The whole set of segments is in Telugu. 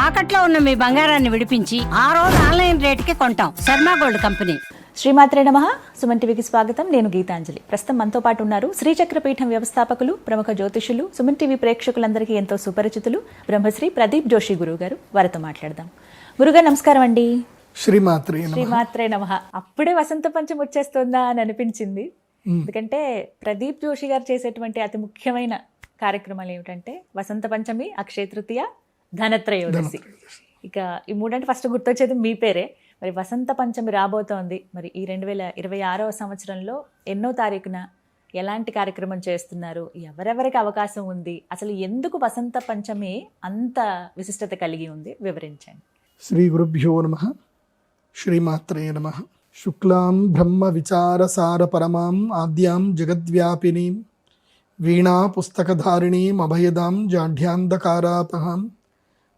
తాకట్లో ఉన్న మీ బంగారాన్ని విడిపించి ఆ రోజు ఆన్లైన్ రేటుకి కొంటాం. Sharma gold company. శ్రీమాత్రే నమః. సుమన్ టీవీకి స్వాగతం. నేను గీతాంజలి. ప్రస్తుతం మనతో పాటు ఉన్నారు శ్రీచక్రపీఠం వ్యవస్థాపకులు, ప్రముఖ జ్యోతిషులు, సుమన్ టీవీ ప్రేక్షకులందరికీ ఎంతో సుపరిచితులు బ్రహ్మశ్రీ ప్రదీప్ జోషి గురువు గారు. వారితో మాట్లాడదాం. గురుగారు నమస్కారం అండి. శ్రీమాత్రే నమః. అప్పుడే వసంత పంచమి వచ్చేస్తుందా అని అనిపించింది. ఎందుకంటే ప్రదీప్ జోషి గారు చేసేటువంటి అతి ముఖ్యమైన కార్యక్రమాలు ఏమిటంటే వసంత పంచమి, అక్షయ తృతీయ, ధనత్రయోదశి. ఇక ఈ మూడంటే ఫస్ట్ గుర్తొచ్చేది మీ పేరే. మరి వసంత పంచమి రాబోతోంది. మరి ఈ 2026వ సంవత్సరంలో ఎన్నో తారీఖున ఎలాంటి కార్యక్రమం చేస్తున్నారు, ఎవరెవరికి అవకాశం ఉంది, అసలు ఎందుకు వసంత పంచమి అంత విశిష్టత కలిగి ఉంది, వివరించండి. శ్రీ గురుభ్యో నమః. శ్రీమాత్రే నమః. శుక్లాం బ్రహ్మ విచారసార పరమాం ఆద్యాం జగద్వ్యాపినీం వీణా పుస్తకధారిణీం అభయదాం జాఢ్యాంధకారాపహాం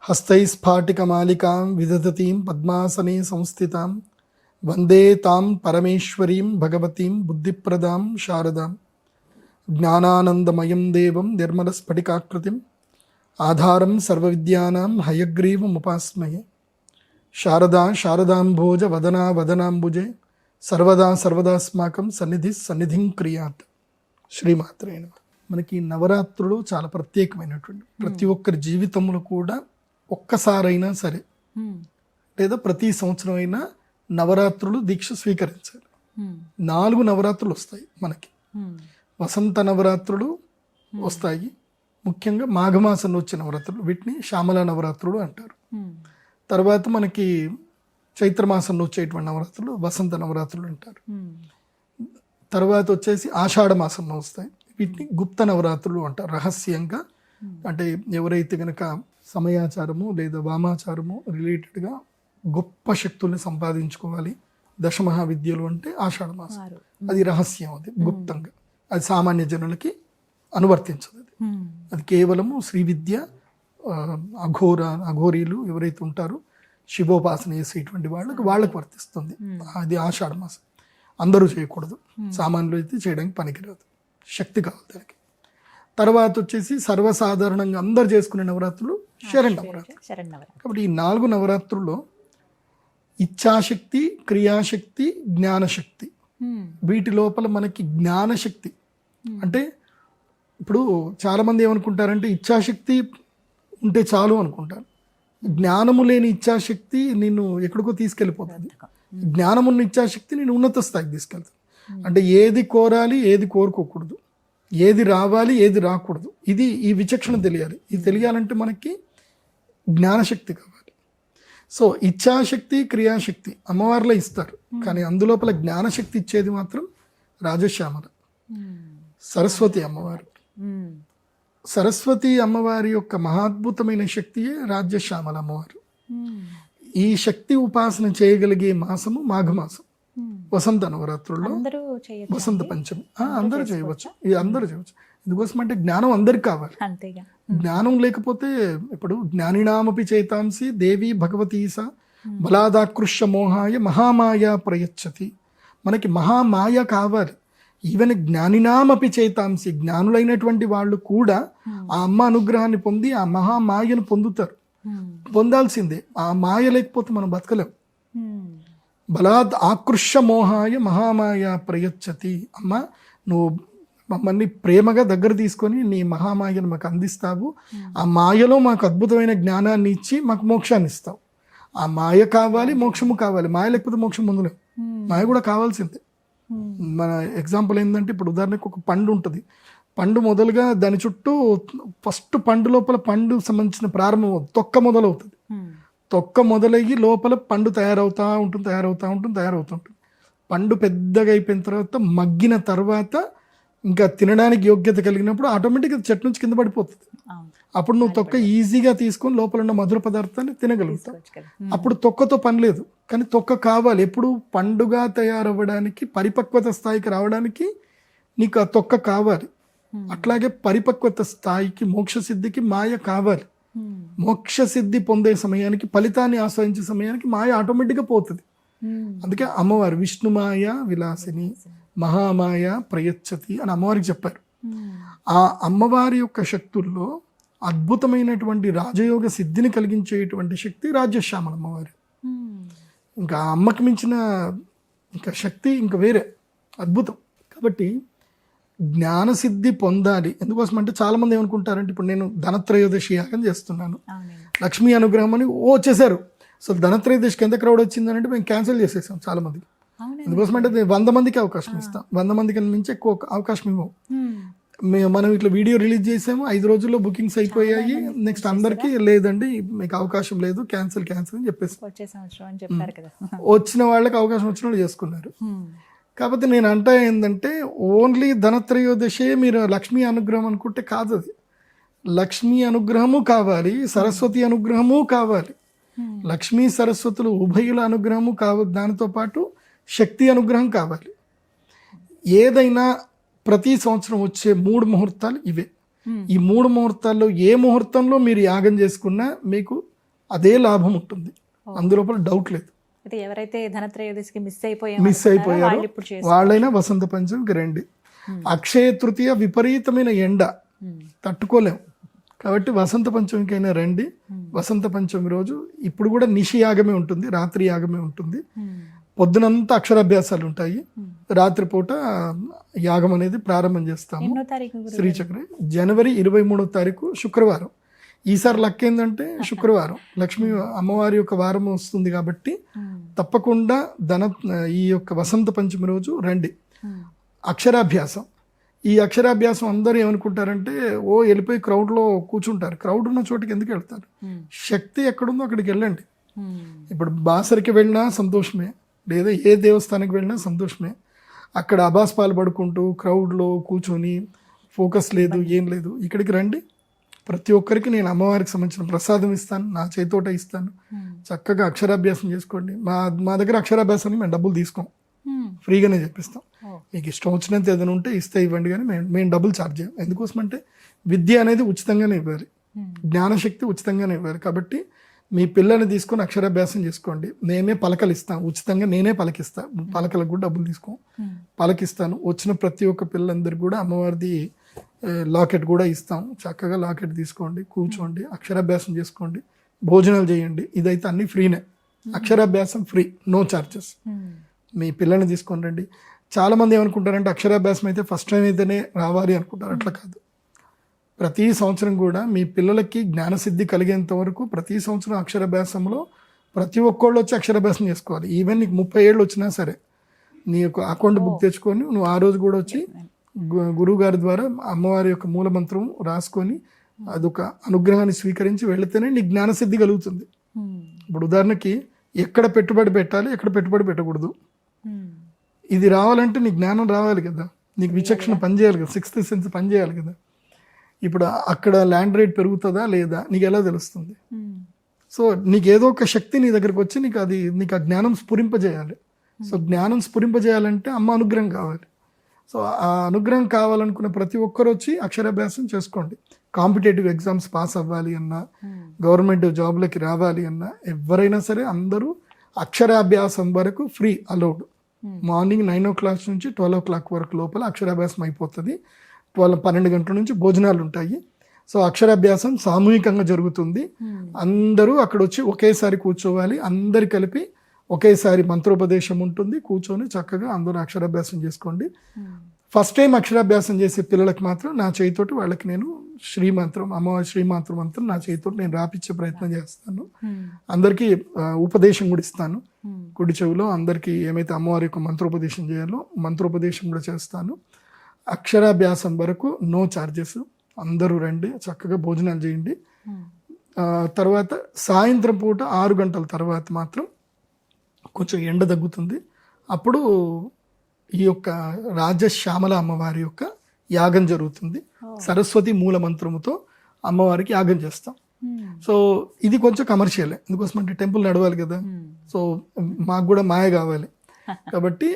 హస్తైస్ఫాటికమాలికాం విదధతీం పద్మాసనే సంస్థితాం వందే తాం పరమేశ్వరీం భగవతీం బుద్ధిప్రదాం శారదాం జ్ఞానానందమయం దేవం నిర్మలస్ఫటికాకృతిం ఆధారం సర్వవిద్యానాం హయగ్రీవముపాస్మహే. శారదా శారదాంభోజ వదనా వదనాంబుజే సర్వదా సర్వదాస్మాకం సన్నిధిం క్రియాత్. శ్రీమాత్రే నమః. మనకి నవరాత్రులు చాలా ప్రత్యేకమైనటువంటి, ప్రతి ఒక్కరి జీవితంలో కూడా ఒక్కసారైనా సరే లేదా ప్రతి సంవత్సరం అయినా నవరాత్రులు దీక్ష స్వీకరించాలి. 4 నవరాత్రులు వస్తాయి మనకి. వసంత నవరాత్రులు వస్తాయి, ముఖ్యంగా మాఘమాసంలో వచ్చే నవరాత్రులు, వీటిని శ్యామల నవరాత్రులు అంటారు. తర్వాత మనకి చైత్రమాసంలో వచ్చేటువంటి నవరాత్రులు వసంత నవరాత్రులు అంటారు. తర్వాత వచ్చేసి ఆషాఢ మాసంలో వస్తాయి, వీటిని గుప్త నవరాత్రులు అంటారు. రహస్యంగా, అంటే ఎవరైతే కనుక సమయాచారము లేదా వామాచారము రిలేటెడ్గా గొప్ప శక్తుల్ని సంపాదించుకోవాలి, దశమహావిద్యలు అంటే ఆషాఢ మాసం, అది రహస్యం, అది గుప్తంగా, అది సామాన్య జనులకి అనువర్తించదు. అది కేవలము శ్రీ విద్య, అఘోరీలు ఎవరైతే ఉంటారో శివోపాసన చేసేటువంటి వాళ్ళకి వర్తిస్తుంది. అది ఆషాఢ మాసం. అందరూ చేయకూడదు, సామాన్యులు అయితే చేయడానికి పనికిరాదు, శక్తి కావాలి దానికి. తర్వాత వచ్చేసి సర్వసాధారణంగా అందరు చేసుకునే నవరాత్రులు శరన్నవరాత్రులు. కాబట్టి ఈ 4 నవరాత్రుల్లో ఇచ్ఛాశక్తి, క్రియాశక్తి, జ్ఞానశక్తి, వీటి లోపల మనకి జ్ఞానశక్తి అంటే, ఇప్పుడు చాలామంది ఏమనుకుంటారంటే ఇచ్ఛాశక్తి ఉంటే చాలు అనుకుంటారు. జ్ఞానము లేని ఇచ్ఛాశక్తి నిన్ను ఎక్కడికో తీసుకెళ్ళిపోతుంది, జ్ఞానమున్న ఇచ్ఛాశక్తి నేను ఉన్నత స్థాయికి తీసుకెళ్తాను. అంటే ఏది కోరాలి, ఏది కోరుకోకూడదు, ఏది రావాలి, ఏది రాకూడదు, ఈ విచక్షణ తెలియాలి. ఇది తెలియాలంటే మనకి జ్ఞానశక్తి కావాలి. సో ఇచ్ఛాశక్తి, క్రియాశక్తి అమ్మవారిలో ఇస్తారు, కానీ అందులోపల జ్ఞానశక్తి ఇచ్చేది మాత్రం రాజశ్యామల సరస్వతి అమ్మవారు. సరస్వతి అమ్మవారి యొక్క మహాద్భుతమైన శక్తియే రాజ్యశ్యామల అమ్మవారు. ఈ శక్తి ఉపాసన చేయగలిగే మాసము మాఘమాసం, వసంత నవరాత్రుల్లో వసంత పంచమి. అందరూ చేయవచ్చు, ఇది అందరూ చేయవచ్చు. ఎందుకోసం అంటే జ్ఞానం అందరికి కావాలి. జ్ఞానం లేకపోతే, ఇప్పుడు జ్ఞానినామపి చేతాంసి దేవి భగవతీస బలాదాకృష్య మోహాయ మహామాయ ప్రయచ్చతి. మనకి మహామాయ కావాలి. ఈవెన్ జ్ఞానినామపి చేతాంసి, జ్ఞానులైనటువంటి వాళ్ళు కూడా ఆ అమ్మ అనుగ్రహాన్ని పొంది ఆ మహామాయను పొందుతారు, పొందాల్సిందే. ఆ మాయ లేకపోతే మనం బతకలేం. బలాద్ ఆకృష్య మోహాయ మహామాయ ప్రయచ్చతి. అమ్మ, నువ్వు మమ్మల్ని ప్రేమగా దగ్గర తీసుకొని నీ మహామాయను మాకు అందిస్తావు, ఆ మాయలో మాకు అద్భుతమైన జ్ఞానాన్ని ఇచ్చి మాకు మోక్షాన్ని ఇస్తావు. ఆ మాయ కావాలి, మోక్షము కావాలి. మాయ లేకపోతే మోక్షం పొందలేం, మాయ కూడా కావాల్సిందే. మన ఎగ్జాంపుల్ ఏంటంటే, ఇప్పుడు ఉదాహరణకు ఒక పండు ఉంటుంది. పండు మొదలుగా దాని చుట్టూ ఫస్ట్ పండు లోపల పండు సంబంధించిన ప్రారంభం తొక్క మొదలవుతుంది. తొక్క మొదలయ్యి లోపల పండు తయారవుతూ ఉంటుంది. పండు పెద్దగా అయిపోయిన తర్వాత, మగ్గిన తర్వాత, ఇంకా తినడానికి యోగ్యత కలిగినప్పుడు ఆటోమేటిక్గా చెట్టు నుంచి కింద పడిపోతుంది. అప్పుడు నువ్వు తొక్క ఈజీగా తీసుకొని లోపల ఉన్న మధుర పదార్థాన్ని తినగలుగుతావు. అప్పుడు తొక్కతో పని లేదు, కానీ తొక్క కావాలి. ఎప్పుడు పండుగా తయారవ్వడానికి, పరిపక్వత స్థాయికి రావడానికి నీకు ఆ తొక్క కావాలి. అట్లాగే పరిపక్వత స్థాయికి, మోక్షసిద్ధికి మాయ కావాలి. మోక్షసిద్ధి పొందే సమయానికి, ఫలితాన్ని ఆశ్రయించే సమయానికి మాయ ఆటోమేటిక్గా పోతుంది. అందుకే అమ్మవారు విష్ణుమాయ విలాసిని మహామాయ ప్రయచ్చతి అని అమ్మవారికి చెప్పారు. ఆ అమ్మవారి యొక్క శక్తుల్లో అద్భుతమైనటువంటి రాజయోగ సిద్ధిని కలిగించేటువంటి శక్తి రాజ్యశ్యామల అమ్మవారు. ఇంకా ఆ అమ్మకి మించిన ఇంకా శక్తి ఇంకా వేరే అద్భుతం. కాబట్టి జ్ఞానసిద్ధి పొందాలి. ఎందుకోసం అంటే చాలామంది ఏమనుకుంటారంటే, ఇప్పుడు నేను ధనత్రయోదశి యాగం చేస్తున్నాను, లక్ష్మీ అనుగ్రహం అని వచ్చేసారు. సో ధనత్రయోదశికి ఎంత క్రౌడ్ వచ్చిందని అంటే మేము క్యాన్సిల్ చేసేసాం చాలామంది. ఎందుకోసం అంటే 100 మందికి అవకాశం ఇస్తాం, 100 మందికి మించి ఎక్కువ అవకాశం ఇవ్వం. మనం ఇట్లా వీడియో రిలీజ్ చేసాము, 5 రోజుల్లో బుకింగ్స్ అయిపోయాయి, నెక్స్ట్ అందరికీ లేదండి మీకు అవకాశం లేదు, క్యాన్సిల్ అని చెప్పేసి వచ్చిన వాళ్ళకి అవకాశం వచ్చిన వాళ్ళు చేసుకున్నారు. కాకపోతే నేను అంటే ఏంటంటే, ఓన్లీ ధనత్రయోదశే మీరు లక్ష్మీ అనుగ్రహం అనుకుంటే కాదు. అది లక్ష్మీ అనుగ్రహము కావాలి, సరస్వతి అనుగ్రహము కావాలి. లక్ష్మీ సరస్వతులు ఉభయుల అనుగ్రహము కావాలి, దానితో పాటు శక్తి అనుగ్రహం కావాలి. ఏదైనా ప్రతి సంవత్సరం వచ్చే 3 ముహూర్తాలు ఇవే. ఈ 3 ముహూర్తాల్లో ఏ ముహూర్తంలో మీరు యాగం చేసుకున్నా మీకు అదే లాభం ఉంటుంది, అందులోపల డౌట్ లేదు. ఎవరైతే ధనత్రయోదశికి మిస్ అయిపోయారో వాళ్ళైనా వసంత పంచమికి రండి. అక్షయ తృతీయ విపరీతమైన ఎండ తట్టుకోలేం కాబట్టి వసంత పంచమికైనా రండి. వసంత పంచమి రోజు ఇప్పుడు కూడా నిషి యాగమే ఉంటుంది, రాత్రి యాగమే ఉంటుంది. పొద్దునంతా అక్షరాభ్యాసాలు ఉంటాయి, రాత్రిపూట యాగం అనేది ప్రారంభం చేస్తాము. శ్రీచక్ర జనవరి 23వ తారీఖు శుక్రవారం. ఈసారి లక్ ఏంటంటే శుక్రవారం లక్ష్మీ అమ్మవారి యొక్క వారం వస్తుంది కాబట్టి తప్పకుండా ఈ యొక్క వసంత పంచమి రోజు రండి. అక్షరాభ్యాసం, ఈ అక్షరాభ్యాసం అందరూ ఏమనుకుంటారంటే వెళ్ళిపోయి క్రౌడ్లో కూర్చుంటారు. క్రౌడ్ ఉన్న చోటుకి ఎందుకు వెళ్తారు? శక్తి ఎక్కడుందో అక్కడికి వెళ్ళండి. ఇప్పుడు బాసరికి వెళ్ళినా సంతోషమే, లేదా ఏ దేవస్థానానికి వెళ్ళినా సంతోషమే. అక్కడ అబాస్పాలు పడుకుంటూ క్రౌడ్లో కూర్చొని ఫోకస్ లేదు, ఏం లేదు. ఇక్కడికి రండి, ప్రతి ఒక్కరికి నేను అమ్మవారికి సంబంధించిన ప్రసాదం ఇస్తాను, నా చేతోట ఇస్తాను. చక్కగా అక్షరాభ్యాసం చేసుకోండి. మా దగ్గర అక్షరాభ్యాసానికి మేము డబ్బులు తీసుకోం, ఫ్రీగానే చెప్పిస్తాం. మీకు ఇష్టం వచ్చినంత ఏదైనా ఉంటే ఇస్తే ఇవ్వండి, కానీ మేము డబ్బులు ఛార్జ్ చేయం. ఎందుకోసం అంటే విద్య అనేది ఉచితంగానే ఇవ్వాలి, జ్ఞానశక్తి ఉచితంగానే ఇవ్వాలి. కాబట్టి మీ పిల్లల్ని తీసుకొని అక్షరాభ్యాసం చేసుకోండి. నేనే పలకలు ఇస్తాను ఉచితంగా, నేనే పలకిస్తాను, పలకలకు కూడా డబ్బులు తీసుకో, పలకిస్తాను. వచ్చిన ప్రతి ఒక్క పిల్లలందరికీ కూడా అమ్మవారిది లాకెట్ కూడా ఇస్తాం. చక్కగా లాకెట్ తీసుకోండి, కూర్చోండి, అక్షరాభ్యాసం చేసుకోండి, భోజనాలు చేయండి. ఇదైతే అన్ని ఫ్రీనే, అక్షరాభ్యాసం ఫ్రీ, నో ఛార్జెస్. మీ పిల్లల్ని తీసుకొని రండి. చాలామంది ఏమనుకుంటారంటే అక్షరాభ్యాసం అయితే ఫస్ట్ టైం అయితేనే రావాలి అనుకుంటారు. అట్లా కాదు, ప్రతి సంవత్సరం కూడా మీ పిల్లలకి జ్ఞానసిద్ధి కలిగేంత వరకు ప్రతి సంవత్సరం అక్షరాభ్యాసంలో ప్రతి ఒక్కళ్ళు వచ్చి అక్షరాభ్యాసం చేసుకోవాలి. ఈవెన్ నీకు 30 ఏళ్ళు వచ్చినా సరే నీ యొక్క అకౌంట్ బుక్ తెచ్చుకొని నువ్వు ఆ రోజు కూడా వచ్చి గురువు గారి ద్వారా అమ్మవారి యొక్క మూలమంత్రం రాసుకొని అదొక అనుగ్రహాన్ని స్వీకరించి వెళితేనే నీ జ్ఞానసిద్ధి కలుగుతుంది. ఇప్పుడు ఉదాహరణకి ఎక్కడ పెట్టుబడి పెట్టాలి, ఎక్కడ పెట్టుబడి పెట్టకూడదు, ఇది రావాలంటే నీ జ్ఞానం రావాలి కదా, నీకు విచక్షణ పనిచేయాలి కదా, 6th సెన్స్ పనిచేయాలి కదా. ఇప్పుడు అక్కడ ల్యాండ్ రేట్ పెరుగుతుందా లేదా నీకు ఎలా తెలుస్తుంది? సో నీకు ఏదో ఒక శక్తి నీ దగ్గరకు వచ్చి నీకు ఆ జ్ఞానం స్ఫురింపజేయాలి. సో జ్ఞానం స్ఫురింపజేయాలంటే అమ్మ అనుగ్రహం కావాలి. సో ఆ అనుగ్రహం కావాలనుకున్న ప్రతి ఒక్కరు వచ్చి అక్షరాభ్యాసం చేసుకోండి. కాంపిటేటివ్ ఎగ్జామ్స్ పాస్ అవ్వాలి అన్నా, గవర్నమెంట్ జాబ్లకి రావాలి అన్నా, ఎవరైనా సరే అందరూ అక్షరాభ్యాసం వరకు ఫ్రీ అలౌడ్. మార్నింగ్ 9 o'clock నుంచి 12 o'clock వరకు లోపల అక్షరాభ్యాసం అయిపోతుంది. 12 గంటల నుంచి భోజనాలు ఉంటాయి. సో అక్షరాభ్యాసం సామూహికంగా జరుగుతుంది. అందరూ అక్కడ వచ్చి ఒకేసారి కూర్చోవాలి, అందరు కలిపి ఒకేసారి మంత్రోపదేశం ఉంటుంది. కూర్చొని చక్కగా అందరూ అక్షరాభ్యాసం చేసుకోండి. ఫస్ట్ టైం అక్షరాభ్యాసం చేసే పిల్లలకు మాత్రం నా చేతితోటి వాళ్ళకి నేను శ్రీమంత్రం, అమ్మవారి శ్రీమంత్రం అంతా నా చేతితోటి నేను రాపిచ్చే ప్రయత్నం చేస్తాను. అందరికీ ఉపదేశం కూడా ఇస్తాను. కుడి చెవిలో అందరికీ ఏమైతే అమ్మవారి యొక్క మంత్రోపదేశం చేయాలో మంత్రోపదేశం కూడా చేస్తాను. అక్షరాభ్యాసం వరకు నో ఛార్జెస్. అందరూ రండి, చక్కగా భోజనాలు చేయండి. తర్వాత సాయంత్రం పూట 6 గంటల తర్వాత మాత్రం కొంచెం ఎండ తగ్గుతుంది. అప్పుడు ఈ యొక్క రాజశ్యామల అమ్మవారి యొక్క యాగం జరుగుతుంది. సరస్వతి మూల మంత్రముతో అమ్మవారికి యాగం చేస్తాం. సో ఇది కొంచెం కమర్షియలే, ఎందుకోసం అంటే టెంపుల్ నడవాలి కదా, సో మాకు కూడా మాయ కావాలి కాబట్టి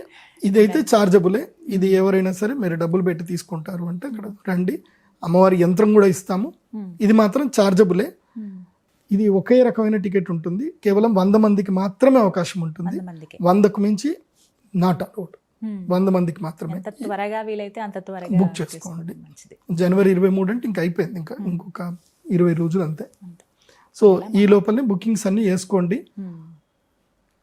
ఇదైతే చార్జబులే. ఇది ఎవరైనా సరే మీరు డబ్బులు పెట్టి తీసుకుంటారు అంటే అక్కడ రండి, అమ్మవారి యంత్రం కూడా ఇస్తాము. ఇది మాత్రం చార్జబులే. ఇది ఒకే రకమైన టికెట్ ఉంటుంది, కేవలం 100 మందికి మాత్రమే అవకాశం ఉంటుంది. 100కు మించి నాట్ అలౌడ్, 100 మందికి మాత్రమే. త్వరగా వీలైతే అంత త్వరగా బుక్ చేసుకోండి. జనవరి 23 అంటే ఇంకా అయిపోయింది, ఇంకొక 20 రోజులు అంతే. సో ఈ లోపలనే బుకింగ్స్ అన్నీ వేసుకోండి.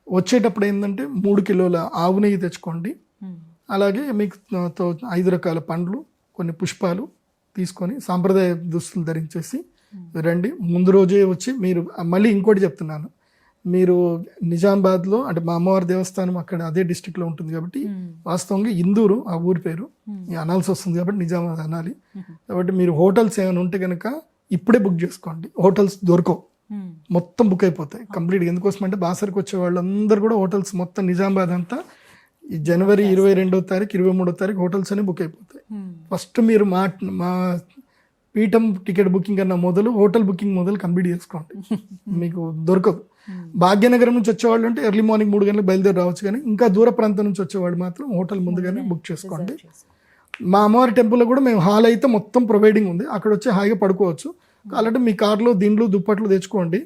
వచ్చేటప్పుడు ఏంటంటే 3 కిలోల ఆవు నెయ్యి తెచ్చుకోండి. అలాగే మీకు 5 రకాల పండ్లు, కొన్ని పుష్పాలు తీసుకొని సాంప్రదాయ దుస్తులు ధరించేసి రండి. ముందు రోజే వచ్చి మీరు మళ్ళీ ఇంకోటి చెప్తున్నాను, మీరు నిజామాబాద్లో అంటే మా అమ్మవారి దేవస్థానం అక్కడ అదే డిస్టిక్లో ఉంటుంది కాబట్టి వాస్తవంగా ఇందూరు ఆ ఊరి పేరు అనాల్సి వస్తుంది కాబట్టి నిజామాబాద్ అనాలి. కాబట్టి మీరు హోటల్స్ ఏమైనా ఉంటే కనుక ఇప్పుడే బుక్ చేసుకోండి. హోటల్స్ దొరకవు, మొత్తం బుక్ అయిపోతాయి కంప్లీట్గా. ఎందుకోసం అంటే బాసరికి వచ్చే వాళ్ళందరూ కూడా హోటల్స్ మొత్తం నిజామాబాద్ అంతా ఈ జనవరి 22వ తారీఖు 23వ తారీఖు హోటల్స్ అన్ని బుక్ అయిపోతాయి. ఫస్ట్ మీరు మా పీఠం టికెట్ బుకింగ్ అన్న మొదలు హోటల్ బుకింగ్ మొదలు కంప్లీట్ చేసుకోండి, మీకు దొరకదు. భాగ్యనగరం నుంచి వచ్చేవాళ్ళు అంటే ఎర్లీ మార్నింగ్ 3 గంటలకు బయలుదేరి రావచ్చు, కానీ ఇంకా దూర ప్రాంతం నుంచి వచ్చేవాళ్ళు మాత్రం హోటల్ ముందుగానే బుక్ చేసుకోండి. మా అమ్మవారి టెంపుల్లో కూడా మేము హాల్ అయితే మొత్తం ప్రొవైడింగ్ ఉంది, అక్కడ వచ్చి హాయిగా పడుకోవచ్చు. అలాంటి మీ కార్లో దిండ్లు దుప్పట్లు తెచ్చుకోండి,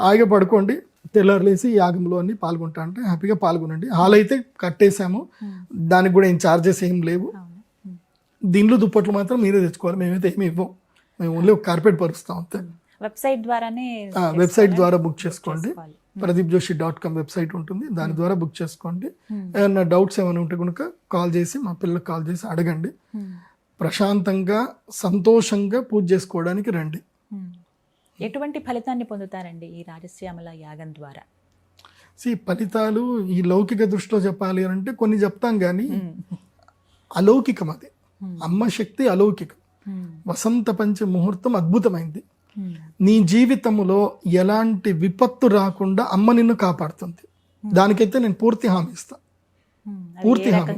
హాయిగా పడుకోండి. తెల్లారులేసి యాగంలో అన్ని పాల్గొంటా అంటే హ్యాపీగా పాల్గొనండి. హాల్ అయితే కట్టేసాము, దానికి కూడా ఏం ఛార్జెస్ ఏం లేవు. దిండ్లు దుప్పట్లు మాత్రం మీరే తెచ్చుకోవాలి, మేమైతే ఏమి ఇవ్వం, మేము ఓన్లీ ఒక కార్పెట్ పరుస్తాం అంతే. వెబ్సైట్ ద్వారా బుక్ చేసుకోండి. pradeepjoshi.com వెబ్సైట్ ఉంటుంది, దాని ద్వారా బుక్ చేసుకోండి. ఏమన్నా డౌట్స్ ఏమైనా ఉంటే కనుక కాల్ చేసి మా పిల్లలకు కాల్ చేసి అడగండి. ప్రశాంతంగా సంతోషంగా పూజ చేసుకోవడానికి రండి. ఎటువంటి ఫలితాన్ని పొందుతారండి ఈ రాజశ్యామల యాగం ద్వారా? ఫలితాలు ఈ లౌకిక దృష్టిలో చెప్పాలి అని అంటే కొన్ని చెప్తాం, కానీ అలౌకికం అది. అమ్మ శక్తి అలౌకికం. వసంత పంచ ముహూర్తం అద్భుతమైంది. నీ జీవితంలో ఎలాంటి విపత్తు రాకుండా అమ్మ నిన్ను కాపాడుతుంది. దానికైతే నేను పూర్తి హామీ ఇస్తాను, పూర్తి హామీ.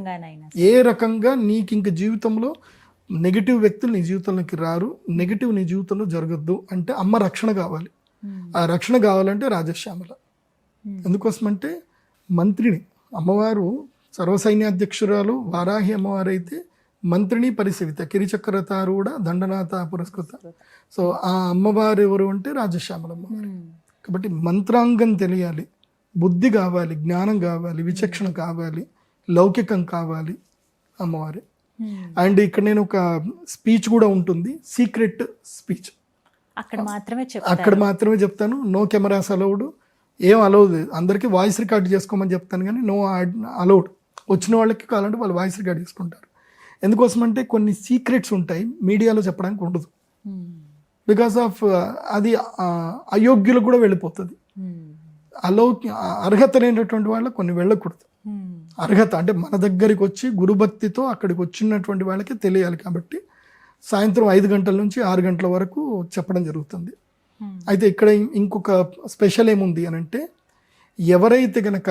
ఏ రకంగా నీకు ఇంక జీవితంలో నెగిటివ్ వ్యక్తులు నీ జీవితంలోకి రారు, నెగిటివ్ నీ జీవితంలో జరగద్దు అంటే అమ్మ రక్షణ కావాలి. ఆ రక్షణ కావాలంటే రాజశ్యామల. ఎందుకోసమంటే మంత్రిని అమ్మవారు సర్వసైన్యాధ్యక్షురాలు వారాహి అమ్మవారు అయితే మంత్రిని పరిసేవిత కిరిచక్రతారూఢ దండనాథ పురస్కృత. సో ఆ అమ్మవారు ఎవరు అంటే రాజశ్యామల అమ్మవారు. కాబట్టి మంత్రాంగం తెలియాలి, బుద్ధి కావాలి, జ్ఞానం కావాలి, విచక్షణ కావాలి, లౌకికం కావాలి అమ్మవారి. అండ్ ఇక్కడ నేను ఒక స్పీచ్ కూడా ఉంటుంది, సీక్రెట్ స్పీచ్. అక్కడ మాత్రమే చెప్తాను. నో కెమెరాస్ అలౌడ్, ఏం అలౌడ్ లేదు. అందరికీ వాయిస్ రికార్డ్ చేసుకోమని చెప్తాను, కానీ నో అలౌడ్. వచ్చిన వాళ్ళకి కావాలంటే వాళ్ళు వాయిస్ రికార్డ్ చేసుకుంటారు. ఎందుకోసం అంటే కొన్ని సీక్రెట్స్ ఉంటాయి, మీడియాలో చెప్పడానికి ఉండదు. బికాస్ ఆఫ్ అది అయోగ్యులకు కూడా వెళ్ళిపోతుంది. అర్హత లేనటువంటి వాళ్ళకి కొన్ని వెళ్ళకూడదు. అర్హత అంటే మన దగ్గరికి వచ్చి గురుభక్తితో అక్కడికి వచ్చినటువంటి వాళ్ళకి తెలియాలి. కాబట్టి సాయంత్రం 5 గంటల నుంచి 6 గంటల వరకు చెప్పడం జరుగుతుంది. అయితే ఇక్కడ ఇంకొక స్పెషల్ ఏముంది అని అంటే, ఎవరైతే గనక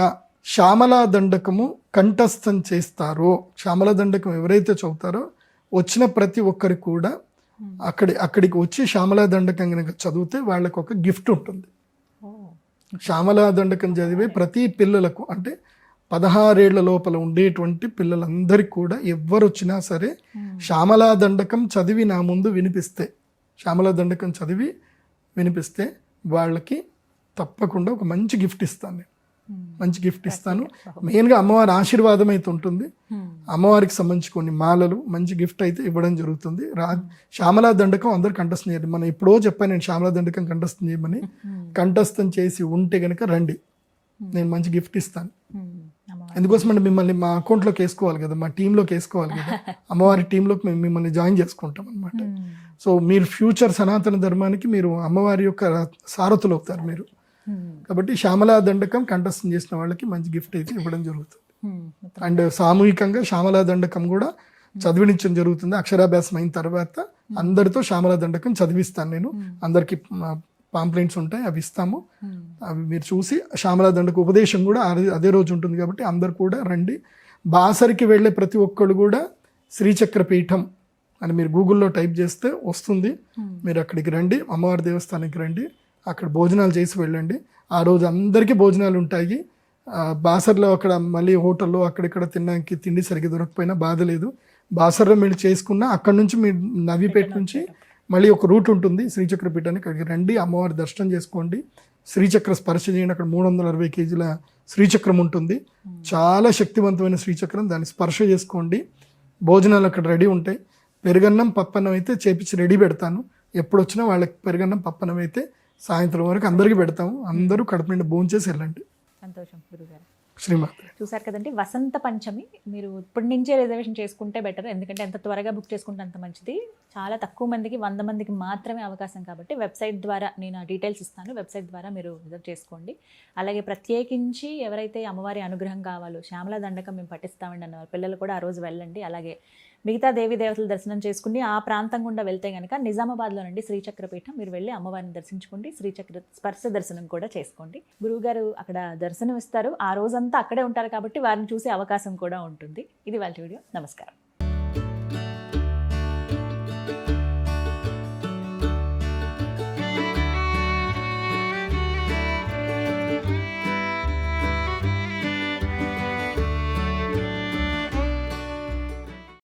శ్యామలా దండకము కంఠస్థం చేస్తారో, శ్యామలా దండకం ఎవరైతే చదువుతారో వచ్చిన ప్రతి ఒక్కరికి కూడా అక్కడికి వచ్చి శ్యామలా దండకం కనుక చదివితే వాళ్ళకు ఒక గిఫ్ట్ ఉంటుంది. శ్యామలా దండకం చదివే ప్రతి పిల్లలకు అంటే 16 ఏళ్ల లోపల ఉండేటువంటి పిల్లలందరికీ కూడా ఎవ్వరు వచ్చినా సరే శ్యామలా దండకం చదివి నా ముందు వినిపిస్తే, శ్యామలా దండకం చదివి వినిపిస్తే వాళ్ళకి తప్పకుండా ఒక మంచి గిఫ్ట్ ఇస్తాను. నేను మంచి గిఫ్ట్ ఇస్తాను. మెయిన్గా అమ్మవారి ఆశీర్వాదం అయితే ఉంటుంది. అమ్మవారికి సంబంధించి కొన్ని మాలలు, మంచి గిఫ్ట్ అయితే ఇవ్వడం జరుగుతుంది. శ్యామలా దండకం అందరు కంఠస్థం చేయాలి. మనం ఎప్పుడో చెప్పాను నేను శ్యామలా దండకం కంఠస్థం చేయమని. కంఠస్థం చేసి ఉంటే కనుక రండి, నేను మంచి గిఫ్ట్ ఇస్తాను. ఎందుకోసం అంటే మిమ్మల్ని మా అకౌంట్లోకి వేసుకోవాలి కదా, మా టీంలోకి వేసుకోవాలి కదా, అమ్మవారి టీంలోకి మేము మిమ్మల్ని జాయిన్ చేసుకుంటాం అనమాట. సో మీరు ఫ్యూచర్ సనాతన ధర్మానికి మీరు అమ్మవారి యొక్క సారథులు అవుతారు మీరు. కాబట్టి శ్యామలా దండకం కంఠస్థం చేసిన వాళ్ళకి మంచి గిఫ్ట్ అయితే ఇవ్వడం జరుగుతుంది. అండ్ సామూహికంగా శ్యామలా దండకం కూడా చదివించడం జరుగుతుంది. అక్షరాభ్యాసం అయిన తర్వాత అందరితో శ్యామలా దండకం చదివిస్తాను నేను. అందరికి పాంప్లెంట్స్ ఉంటాయి, అవి ఇస్తాము. అవి మీరు చూసి శ్యామలా దండక ఉపదేశం కూడా అదే రోజు ఉంటుంది. కాబట్టి అందరు కూడా రండి. బాసరికి వెళ్ళే ప్రతి ఒక్కళ్ళు కూడా శ్రీచక్ర పీఠం అని మీరు గూగుల్లో టైప్ చేస్తే వస్తుంది. మీరు అక్కడికి రండి, అమ్మవారి దేవస్థానానికి రండి, అక్కడ భోజనాలు చేసి వెళ్ళండి. ఆ రోజు అందరికీ భోజనాలు ఉంటాయి. బాసర్లో అక్కడ మళ్ళీ హోటల్లో అక్కడిక్కడ తినడానికి తిండి సరిగ్గా దొరకపోయినా బాధ లేదు. బాసర్లో మీరు చేసుకున్నా అక్కడ నుంచి మీరు నవీపేట నుంచి మళ్ళీ ఒక రూట్ ఉంటుంది శ్రీచక్ర పీఠానికి, అక్కడికి రండి, అమ్మవారి దర్శనం చేసుకోండి, శ్రీచక్ర స్పర్శ చేయండి. అక్కడ 360 కేజీల శ్రీచక్రం ఉంటుంది, చాలా శక్తివంతమైన శ్రీచక్రం, దాన్ని స్పర్శ చేసుకోండి. భోజనాలు అక్కడ రెడీ ఉంటాయి. పెరుగన్నం పప్పన్నం అయితే చేపించి రెడీ పెడతాను, ఎప్పుడు వచ్చినా వాళ్ళకి పెరుగన్నం పప్పనం అయితే సాయంత్రం వరకు అందరికీ పెడతాము. అందరూ కడుపు నిండా భోంచేసి వెళ్ళండి. సంతోషం గురుగారు. శ్రీమాత. చూసారు కదండి, వసంత పంచమి మీరు ఇప్పటి నుంచే రిజర్వేషన్ చేసుకుంటే బెటర్. ఎందుకంటే ఎంత త్వరగా బుక్ చేసుకుంటే అంత మంచిది. చాలా తక్కువ మందికి, 100 మందికి మాత్రమే అవకాశం కాబట్టి వెబ్సైట్ ద్వారా నేను ఆ డీటెయిల్స్ ఇస్తాను. వెబ్సైట్ ద్వారా మీరు రిజర్వ్ చేసుకోండి. అలాగే ప్రత్యేకించి ఎవరైతే అమ్మవారి అనుగ్రహం కావాలో, శ్యామల దండకం మేము పట్టిస్తామండి అన్నవారు పిల్లలు కూడా ఆ రోజు వెళ్ళండి. అలాగే మిగతా దేవీ దేవతల దర్శనం చేసుకుని ఆ ప్రాంతం గుండా వెళ్తే కనుక నిజామాబాద్లో నుండి శ్రీచక్రపీఠం మీరు వెళ్ళి అమ్మవారిని దర్శించుకోండి. శ్రీచక్ర స్పర్శ దర్శనం కూడా చేసుకోండి. గురువుగారు అక్కడ దర్శనం ఇస్తారు. ఆ రోజంతా అక్కడే ఉంటారు కాబట్టి వారిని చూసే అవకాశం కూడా ఉంటుంది. ఇది వాళ్ళ వీడియో. నమస్కారం.